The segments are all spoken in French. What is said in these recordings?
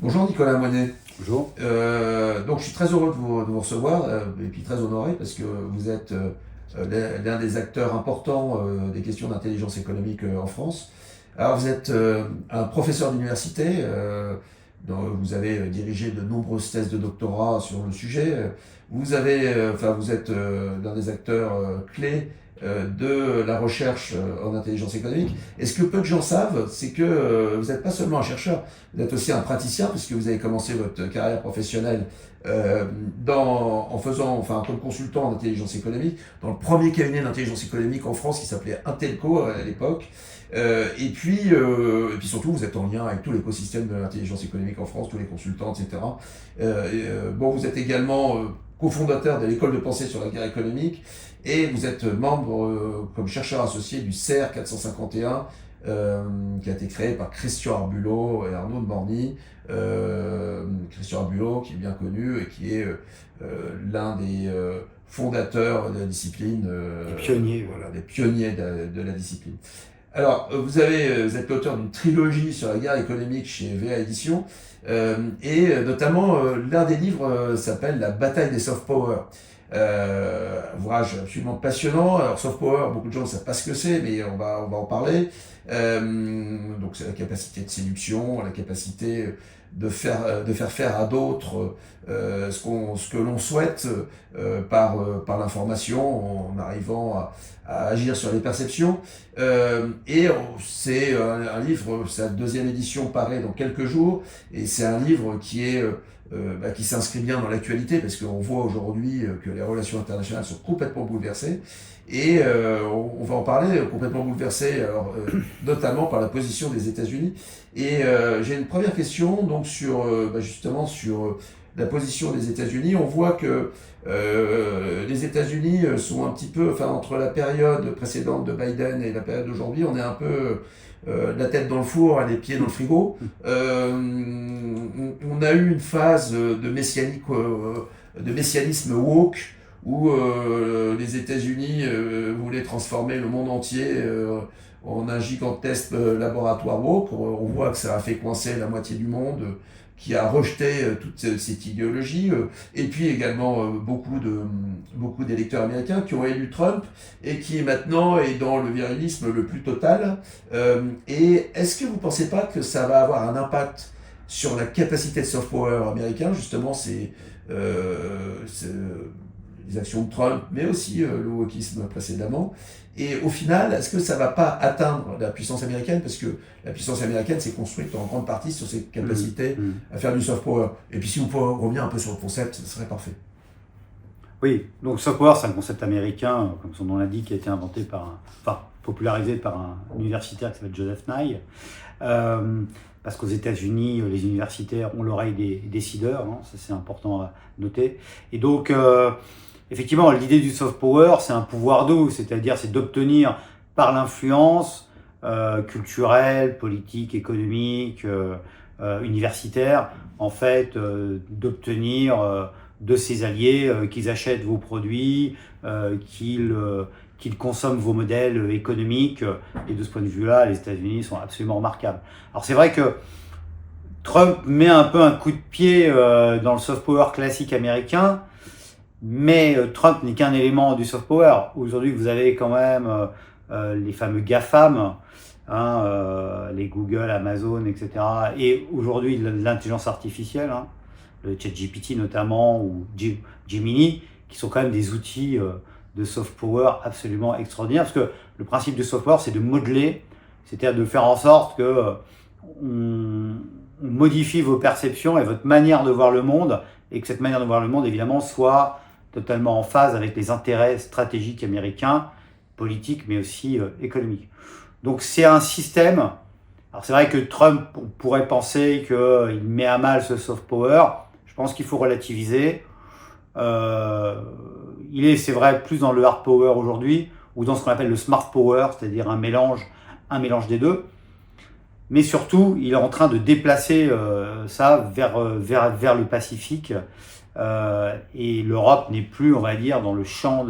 Bonjour Nicolas Moinet. Bonjour. Donc je suis très heureux de vous recevoir et puis très honoré parce que vous êtes l'un des acteurs importants des questions d'intelligence économique en France. Alors vous êtes un professeur d'université, dont vous avez dirigé de nombreuses thèses de doctorat sur le sujet. Vous êtes l'un des acteurs clés de la recherche en intelligence économique. Et ce que peu de gens savent, c'est que vous n'êtes pas seulement un chercheur, vous êtes aussi un praticien, puisque vous avez commencé votre carrière professionnelle comme consultant en intelligence économique, dans le premier cabinet d'intelligence économique en France qui s'appelait Intelco à l'époque. Et puis surtout, vous êtes en lien avec tout l'écosystème de l'intelligence économique en France, tous les consultants, etc. Vous êtes également cofondateur de l'école de pensée sur la guerre économique et vous êtes membre comme chercheur associé du CER 451 qui a été créé par Christian Arbulot et Arnaud de Morny. Christian Arbulot qui est bien connu et qui est l'un des fondateurs de la discipline, Les pionniers. voilà, des pionniers de la discipline. Alors, vous êtes l'auteur d'une trilogie sur la guerre économique chez VA Éditions, et notamment l'un des livres s'appelle La bataille des soft power. Ouvrage absolument passionnant. Alors, soft power, beaucoup de gens ne savent pas ce que c'est, mais on va en parler. Donc, c'est la capacité de séduction, la capacité de faire faire à d'autres ce que l'on souhaite par l'information, en arrivant à agir sur les perceptions. C'est un livre, sa deuxième édition paraît dans quelques jours, et c'est un livre qui s'inscrit bien dans l'actualité, parce qu'on voit aujourd'hui que les relations internationales sont complètement bouleversées, et on va en parler, complètement bouleversées, notamment par la position des États-Unis. Et j'ai une première question donc justement sur la position des États-Unis. On voit que les États-Unis sont un petit peu, enfin entre la période précédente de Biden et la période d'aujourd'hui, on est un peu la tête dans le four et les pieds dans le frigo. On a eu une phase de messianisme woke où les États-Unis voulaient transformer le monde entier en un gigantesque laboratoire woke. On voit que ça a fait coincer la moitié du monde qui a rejeté toute cette idéologie, et puis également beaucoup d'électeurs américains qui ont élu Trump et qui maintenant est dans le virilisme le plus total. Et est-ce que vous ne pensez pas que ça va avoir un impact sur la capacité de soft power américain, justement, les actions de Trump, mais aussi le wokisme précédemment. Et au final, est-ce que ça ne va pas atteindre la puissance américaine? Parce que la puissance américaine s'est construite en grande partie sur ses capacités à faire du soft power. Et puis si vous pouvez revenir un peu sur le concept, ce serait parfait. Oui, donc soft power, c'est un concept américain, comme son nom l'indique, qui a été inventé popularisé par un universitaire qui s'appelle Joseph Nye. Parce qu'aux États-Unis, les universitaires ont l'oreille des décideurs, hein, ça c'est important à noter. Et donc, effectivement, l'idée du soft power, c'est un pouvoir doux, c'est-à-dire c'est d'obtenir par l'influence culturelle, politique, économique, universitaire, en fait, d'obtenir de ses alliés qu'ils achètent vos produits, qu'ils consomment vos modèles économiques. Et de ce point de vue-là, les États-Unis sont absolument remarquables. Alors c'est vrai que Trump met un peu un coup de pied dans le soft power classique américain, mais Trump n'est qu'un élément du soft power. Aujourd'hui, vous avez quand même les fameux GAFAM, les Google, Amazon, etc. Et aujourd'hui, l'intelligence artificielle, le ChatGPT notamment, ou Gemini, qui sont quand même des outils de soft power absolument extraordinaires. Parce que le principe du soft power, c'est de modeler, c'est-à-dire de faire en sorte que on modifie vos perceptions et votre manière de voir le monde, et que cette manière de voir le monde, évidemment, soit totalement en phase avec les intérêts stratégiques américains, politiques, mais aussi économiques. Donc c'est un système. Alors c'est vrai que Trump, on pourrait penser qu'il met à mal ce soft power. Je pense qu'il faut relativiser. Il est, c'est vrai, plus dans le hard power aujourd'hui, ou dans ce qu'on appelle le smart power, c'est-à-dire un mélange des deux. Mais surtout, il est en train de déplacer ça vers le Pacifique. Et l'Europe n'est plus, on va dire, dans le champ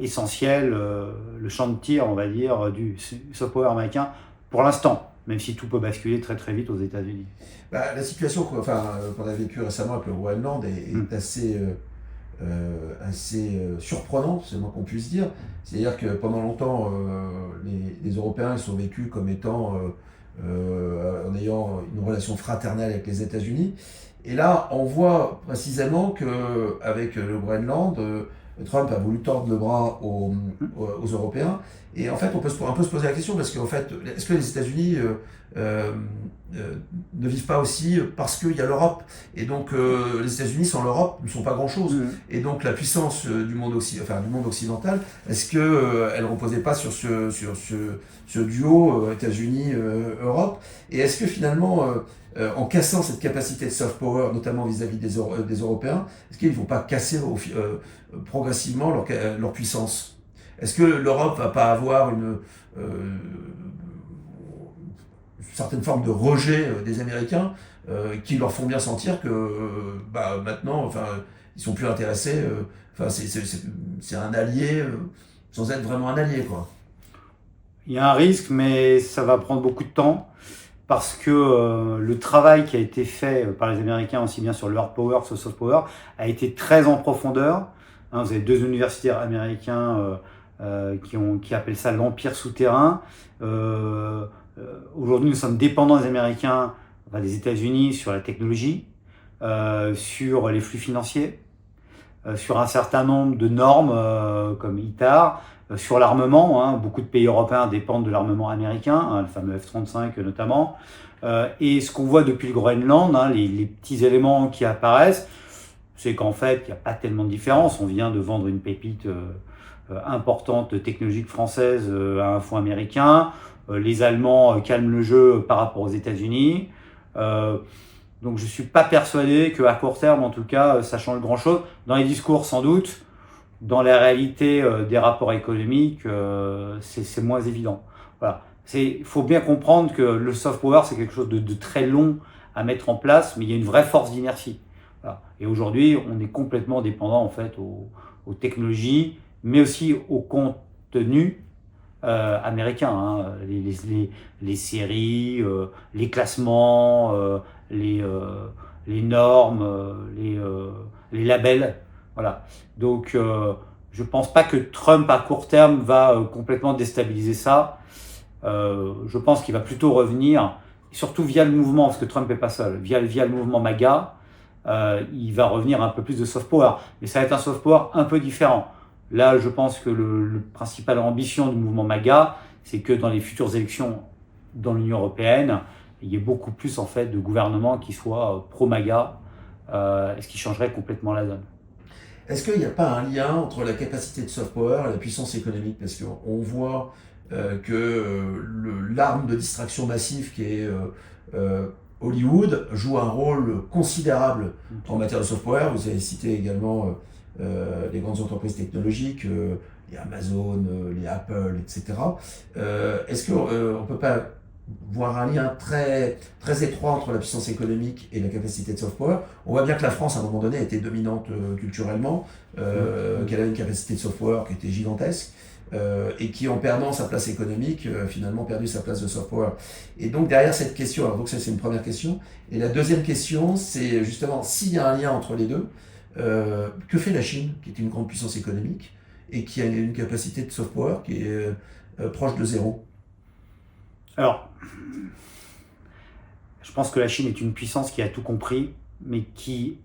essentiel, le champ de tir, on va dire, du soft power américain pour l'instant. même si tout peut basculer très très vite aux États-Unis. La situation qu'on a vécue récemment avec le Groenland est assez surprenante, c'est le moins qu'on puisse dire. C'est-à-dire que pendant longtemps, les Européens ils sont vécus comme étant en ayant une relation fraternelle avec les États-Unis. Et là, on voit précisément qu'avec le Groenland, Trump a voulu tordre le bras aux Européens. Et en fait, on peut un peu se poser la question, parce qu'en fait, est-ce que les États-Unis ne vivent pas aussi parce qu'il y a l'Europe? Et donc, les États-Unis sans l'Europe ne sont pas grand-chose. Et donc, la puissance du monde occidental, est-ce qu'elle ne reposait pas sur ce duo États-Unis-Europe? Et est-ce que finalement, en cassant cette capacité de soft power, notamment vis-à-vis des Européens, est-ce qu'ils ne vont pas casser progressivement leur puissance? Est-ce que l'Europe va pas avoir une certaine forme de rejet des Américains qui leur font bien sentir que maintenant, ils sont plus intéressés. C'est un allié sans être vraiment un allié, quoi. Il y a un risque, mais ça va prendre beaucoup de temps. Parce que le travail qui a été fait par les Américains, aussi bien sur le hard power que sur le soft power, a été très en profondeur. Vous avez 2 universitaires américains qui appellent ça l'empire souterrain. Aujourd'hui, nous sommes dépendants des Américains, des États-Unis, sur la technologie, sur les flux financiers, sur un certain nombre de normes comme ITAR, sur l'armement. Beaucoup de pays européens dépendent de l'armement américain, le fameux F-35 notamment. Et ce qu'on voit depuis le Groenland, les petits éléments qui apparaissent, c'est qu'en fait, il n'y a pas tellement de différence. On vient de vendre une pépite importante technologique française à un fonds américain. Les Allemands calment le jeu par rapport aux États-Unis. Donc je ne suis pas persuadé qu'à court terme, en tout cas, ça change grand-chose. Dans les discours, sans doute. Dans la réalité des rapports économiques, c'est moins évident. Voilà. Il faut bien comprendre que le soft power, c'est quelque chose de très long à mettre en place, mais il y a une vraie force d'inertie. Voilà. Et aujourd'hui, on est complètement dépendant en fait aux technologies, mais aussi au contenu américain. Les séries, les classements, les normes, les labels. Voilà. Donc, je ne pense pas que Trump, à court terme, va complètement déstabiliser ça. Je pense qu'il va plutôt revenir, surtout via le mouvement, parce que Trump n'est pas seul, via le mouvement MAGA, il va revenir un peu plus de soft power. Mais ça va être un soft power un peu différent. Là, je pense que le principale ambition du mouvement MAGA, c'est que dans les futures élections dans l'Union européenne, il y ait beaucoup plus en fait de gouvernements qui soient pro-MAGA, ce qui changerait complètement la donne. Est-ce qu'il n'y a pas un lien entre la capacité de soft power et la puissance économique? Parce qu'on voit que l'arme de distraction massive qui est Hollywood joue un rôle considérable en matière de soft power. Vous avez cité également les grandes entreprises technologiques, les Amazon, les Apple, etc. Est-ce qu'on ne peut pas voir un lien très, très étroit entre la puissance économique et la capacité de soft power? On voit bien que la France, à un moment donné, était dominante culturellement, qu'elle avait une capacité de soft power qui était gigantesque, et qui, en perdant sa place économique, finalement perdu sa place de soft power. Et donc, derrière cette question, alors donc ça c'est une première question, et la deuxième question, c'est justement, s'il y a un lien entre les deux, que fait la Chine, qui est une grande puissance économique, et qui a une capacité de soft power qui est proche de zéro? Alors, je pense que la Chine est une puissance qui a tout compris, mais qui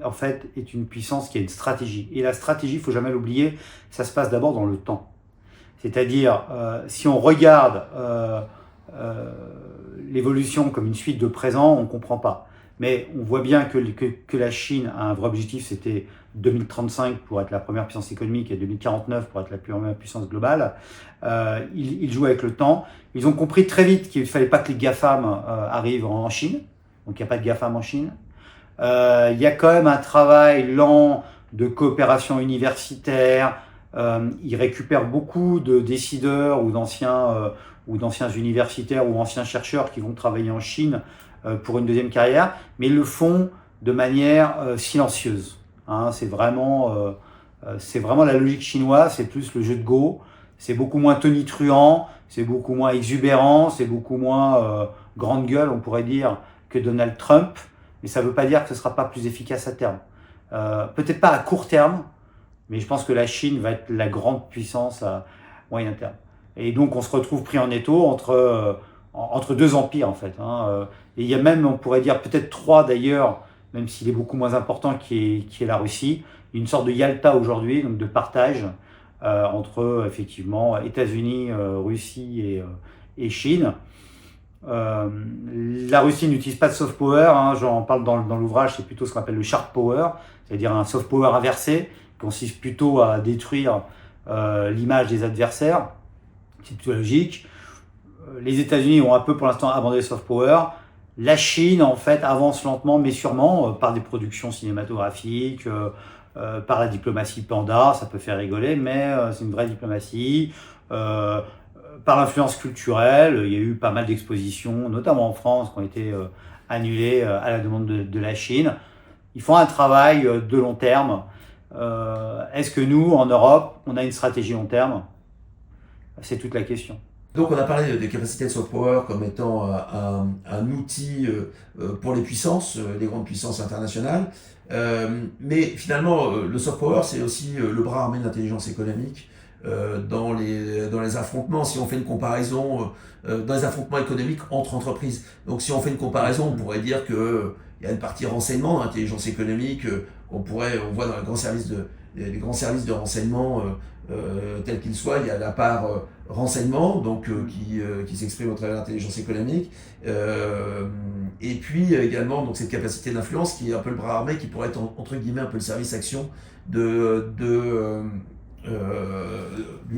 en fait est une puissance qui a une stratégie. Et la stratégie, il ne faut jamais l'oublier, ça se passe d'abord dans le temps. C'est-à-dire, si on regarde l'évolution comme une suite de présents, on ne comprend pas. Mais on voit bien que la Chine a un vrai objectif, c'était 2035 pour être la première puissance économique et 2049 pour être la première puissance globale. Ils jouent avec le temps. Ils ont compris très vite qu'il ne fallait pas que les GAFAM arrivent en Chine. Donc il n'y a pas de GAFAM en Chine. Il y a quand même un travail lent de coopération universitaire. Ils récupèrent beaucoup de décideurs ou d'anciens universitaires ou anciens chercheurs qui vont travailler en Chine pour une deuxième carrière, mais ils le font de manière silencieuse. C'est vraiment la logique chinoise, c'est plus le jeu de Go, c'est beaucoup moins tonitruant, c'est beaucoup moins exubérant, c'est beaucoup moins grande gueule, on pourrait dire, que Donald Trump, mais ça ne veut pas dire que ce ne sera pas plus efficace à terme. Peut-être pas à court terme, mais je pense que la Chine va être la grande puissance à moyen terme. Et donc on se retrouve pris en étau entre deux empires en fait. Et il y a même, on pourrait dire peut-être trois d'ailleurs, même s'il est beaucoup moins important, qui est la Russie. Une sorte de Yalta aujourd'hui, donc de partage entre effectivement États-Unis, Russie et Chine. La Russie n'utilise pas de soft power, j'en parle dans l'ouvrage, c'est plutôt ce qu'on appelle le sharp power, c'est-à-dire un soft power inversé, qui consiste plutôt à détruire l'image des adversaires. C'est plutôt logique. Les États-Unis ont un peu pour l'instant abandonné le soft power. La Chine, en fait, avance lentement, mais sûrement, par des productions cinématographiques, par la diplomatie panda, ça peut faire rigoler, mais c'est une vraie diplomatie. Par l'influence culturelle, il y a eu pas mal d'expositions, notamment en France, qui ont été annulées à la demande de la Chine. Ils font un travail de long terme. Est-ce que nous, en Europe, on a une stratégie long terme ? C'est toute la question. Donc on a parlé des capacités de soft power comme étant un outil pour les puissances, les grandes puissances internationales. Mais finalement, le soft power, c'est aussi le bras armé de l'intelligence économique dans les affrontements. Si on fait une comparaison dans les affrontements économiques entre entreprises. Donc si on fait une comparaison, on pourrait dire que il y a une partie renseignement dans l'intelligence économique. On voit dans les grands services de renseignement tels qu'ils soient, il y a la part renseignement donc qui s'exprime au travers de l'intelligence économique et puis également donc cette capacité d'influence qui est un peu le bras armé, qui pourrait être entre guillemets un peu le service action du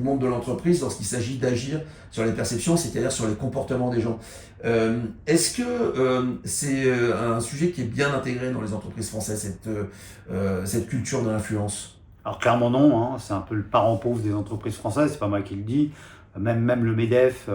monde de l'entreprise lorsqu'il s'agit d'agir sur les perceptions, c'est-à-dire sur les comportements des gens. Est-ce que c'est un sujet qui est bien intégré dans les entreprises françaises, cette culture de l'influence ? Alors clairement non, c'est un peu le parent pauvre des entreprises françaises, c'est pas moi qui le dis, même le MEDEF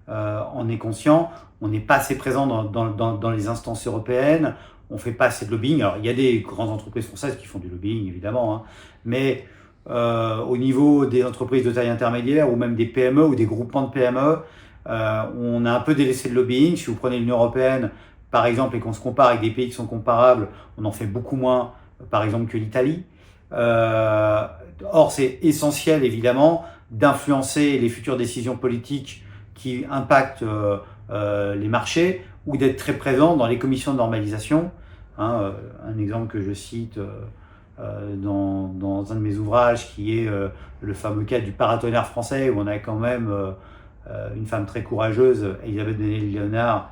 en est conscient. On n'est pas assez présent dans les instances européennes, on fait pas assez de lobbying. Alors il y a des grandes entreprises françaises qui font du lobbying évidemment, mais au niveau des entreprises de taille intermédiaire ou même des PME ou des groupements de PME, on a un peu délaissé le lobbying. Si vous prenez l'Union européenne par exemple et qu'on se compare avec des pays qui sont comparables, on en fait beaucoup moins par exemple que l'Italie. Or, c'est essentiel, évidemment, d'influencer les futures décisions politiques qui impactent les marchés ou d'être très présent dans les commissions de normalisation. Un exemple que je cite dans un de mes ouvrages qui est le fameux cas du paratonnerre français où on a quand même une femme très courageuse, Elisabeth Denel-Léonard,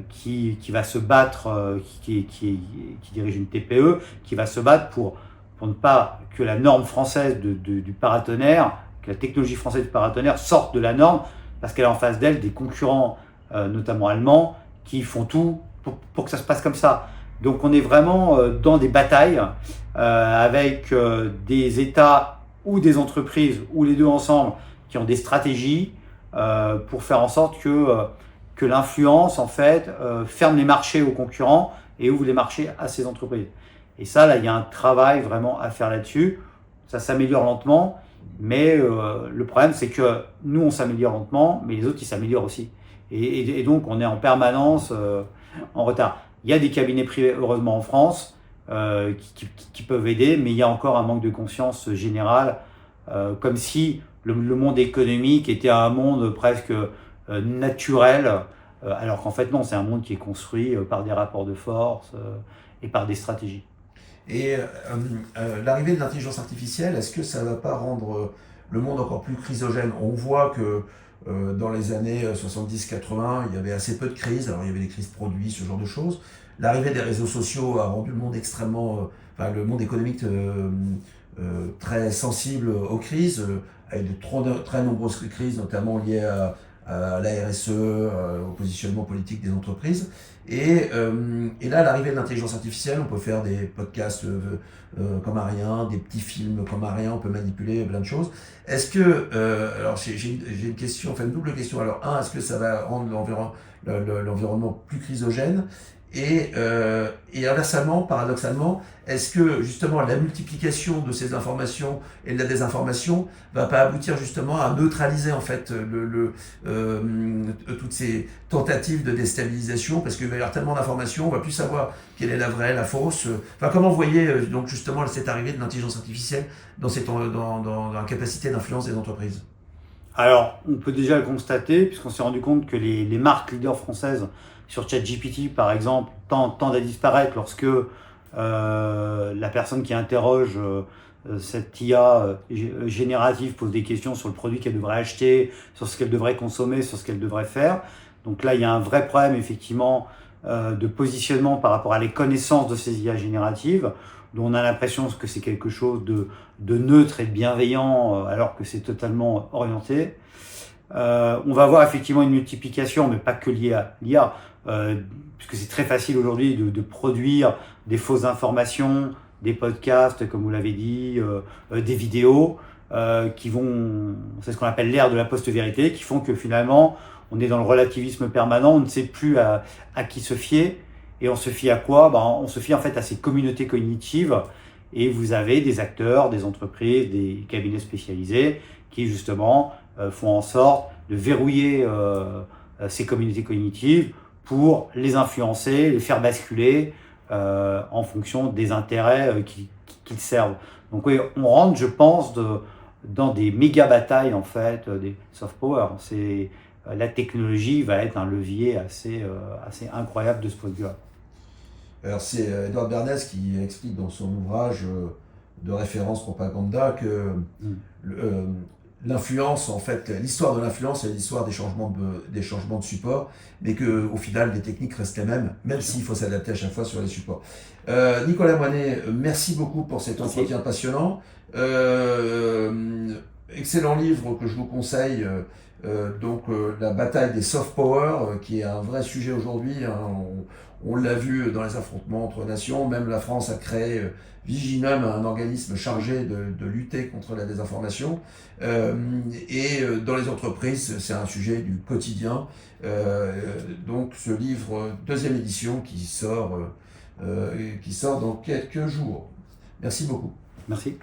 qui va se battre, qui dirige une TPE, qui va se battre pour ne pas que la norme française du paratonnerre, que la technologie française du paratonnerre sorte de la norme, parce qu'elle a en face d'elle des concurrents, notamment allemands, qui font tout pour que ça se passe comme ça. Donc on est vraiment dans des batailles avec des États ou des entreprises, ou les deux ensemble, qui ont des stratégies pour faire en sorte que l'influence, en fait, ferme les marchés aux concurrents et ouvre les marchés à ces entreprises. Et ça, là, il y a un travail vraiment à faire là-dessus. Ça s'améliore lentement, mais le problème, c'est que nous, on s'améliore lentement, mais les autres, ils s'améliorent aussi. Et donc, on est en permanence en retard. Il y a des cabinets privés, heureusement, en France, qui peuvent aider, mais il y a encore un manque de conscience générale, comme si le monde économique était un monde presque naturel, alors qu'en fait, non, c'est un monde qui est construit par des rapports de force et par des stratégies. Et l'arrivée de l'intelligence artificielle, est-ce que ça ne va pas rendre le monde encore plus chrysogène ? On voit que dans les années 70-80, il y avait assez peu de crises. Alors il y avait des crises produits, ce genre de choses. L'arrivée des réseaux sociaux a rendu le monde le monde économique très sensible aux crises, avec de très nombreuses crises, notamment liées à la RSE, au positionnement politique des entreprises. Et là, l'arrivée de l'intelligence artificielle, on peut faire des podcasts comme à rien, des petits films comme à rien, on peut manipuler plein de choses. Est-ce que, alors j'ai une question, enfin une double question. Alors est-ce que ça va rendre l'environnement plus chrysogène ? Et inversement, paradoxalement, est-ce que justement la multiplication de ces informations et de la désinformation va pas aboutir justement à neutraliser en fait toutes ces tentatives de déstabilisation, parce qu'il va y avoir tellement d'informations, on va plus savoir quelle est la vraie, la fausse. Enfin, comment vous voyez donc justement cette arrivée de l'intelligence artificielle dans la capacité d'influence des entreprises? Alors, on peut déjà le constater, puisqu'on s'est rendu compte que les marques leaders françaises sur ChatGPT, par exemple, tendent à disparaître lorsque la personne qui interroge cette IA générative pose des questions sur le produit qu'elle devrait acheter, sur ce qu'elle devrait consommer, sur ce qu'elle devrait faire. Donc là, il y a un vrai problème, effectivement, de positionnement par rapport à les connaissances de ces IA génératives, dont on a l'impression que c'est quelque chose de neutre et de bienveillant, alors que c'est totalement orienté. On va voir effectivement une multiplication, mais pas que liée à l'IA, puisque c'est très facile aujourd'hui de produire des fausses informations, des podcasts, comme vous l'avez dit, des vidéos, qui vont, c'est ce qu'on appelle l'ère de la post-vérité, qui font que finalement, on est dans le relativisme permanent, on ne sait plus à qui se fier. Et on se fie à quoi? On se fie en fait à ces communautés cognitives, et vous avez des acteurs, des entreprises, des cabinets spécialisés qui justement font en sorte de verrouiller ces communautés cognitives pour les influencer, les faire basculer en fonction des intérêts qu'ils servent. Donc oui, on rentre, je pense, dans des méga batailles en fait, des soft power. La technologie va être un levier assez incroyable de ce point de vue-là. Alors c'est Edward Bernays qui explique dans son ouvrage de référence Propaganda que l'influence, en fait, l'histoire de l'influence, c'est l'histoire des changements de support, mais qu'au final, les techniques restent les mêmes, même s'il faut s'adapter à chaque fois sur les supports. Nicolas Moinet, merci beaucoup pour cet entretien passionnant. Excellent livre que je vous conseille, La bataille des soft power, qui est un vrai sujet aujourd'hui. Hein. On l'a vu dans les affrontements entre nations, même la France a créé Viginum, un organisme chargé de lutter contre la désinformation. Dans les entreprises, c'est un sujet du quotidien. Donc ce livre, deuxième édition, qui sort dans quelques jours. Merci beaucoup. Merci.